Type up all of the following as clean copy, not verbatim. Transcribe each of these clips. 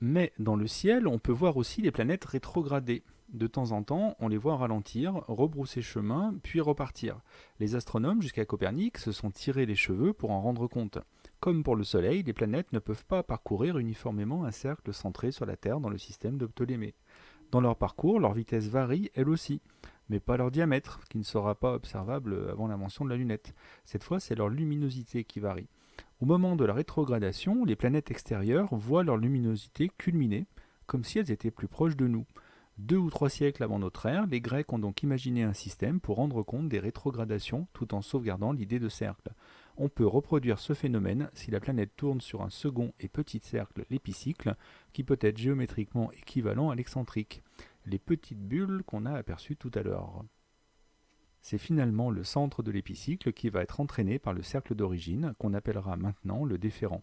Mais dans le ciel, on peut voir aussi les planètes rétrogradées. De temps en temps, on les voit ralentir, rebrousser chemin, puis repartir. Les astronomes, jusqu'à Copernic, se sont tirés les cheveux pour en rendre compte. Comme pour le Soleil, les planètes ne peuvent pas parcourir uniformément un cercle centré sur la Terre dans le système de Ptolémée. Dans leur parcours, leur vitesse varie elle aussi, mais pas leur diamètre, qui ne sera pas observable avant l'invention de la lunette. Cette fois, c'est leur luminosité qui varie. Au moment de la rétrogradation, les planètes extérieures voient leur luminosité culminer, comme si elles étaient plus proches de nous. 2 ou 3 siècles avant notre ère, les Grecs ont donc imaginé un système pour rendre compte des rétrogradations tout en sauvegardant l'idée de cercle. On peut reproduire ce phénomène si la planète tourne sur un second et petit cercle, l'épicycle, qui peut être géométriquement équivalent à l'excentrique, les petites bulles qu'on a aperçues tout à l'heure. C'est finalement le centre de l'épicycle qui va être entraîné par le cercle d'origine, qu'on appellera maintenant le déférent.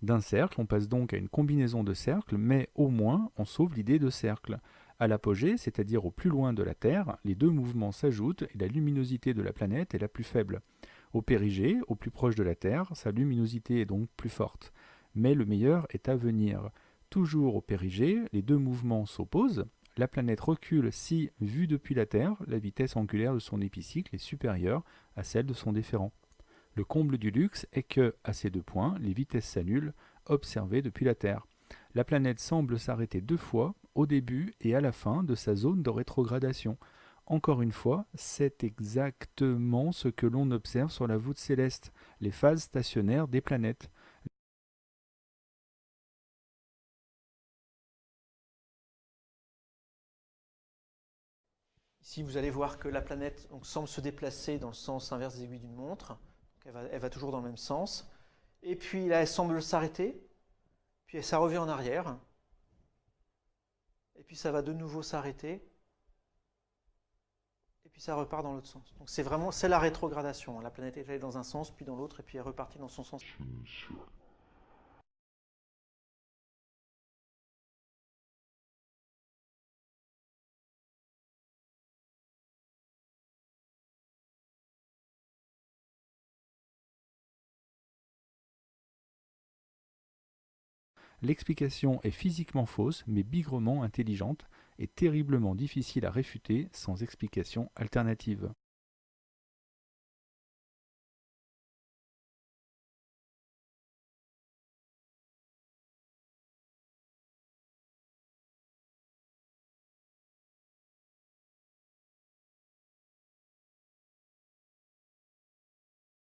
D'un cercle, on passe donc à une combinaison de cercles, mais au moins on sauve l'idée de cercle. À l'apogée, c'est-à-dire au plus loin de la Terre, les deux mouvements s'ajoutent et la luminosité de la planète est la plus faible. Au périgée, au plus proche de la Terre, sa luminosité est donc plus forte. Mais le meilleur est à venir. Toujours au périgée, les deux mouvements s'opposent. La planète recule si, vue depuis la Terre, la vitesse angulaire de son épicycle est supérieure à celle de son déférent. Le comble du luxe est que, à ces deux points, les vitesses s'annulent, observées depuis la Terre. La planète semble s'arrêter 2 fois, au début et à la fin de sa zone de rétrogradation. Encore une fois, c'est exactement ce que l'on observe sur la voûte céleste, les phases stationnaires des planètes. Ici, vous allez voir que la planète donc, semble se déplacer dans le sens inverse des aiguilles d'une montre. Donc, elle va toujours dans le même sens. Et puis là, elle semble s'arrêter. Puis ça revient en arrière. Et puis ça va de nouveau s'arrêter. Et puis ça repart dans l'autre sens. Donc c'est la rétrogradation. La planète est allée dans un sens, puis dans l'autre, et puis elle est repartie dans son sens. L'explication est physiquement fausse, mais bigrement intelligente et terriblement difficile à réfuter sans explication alternative.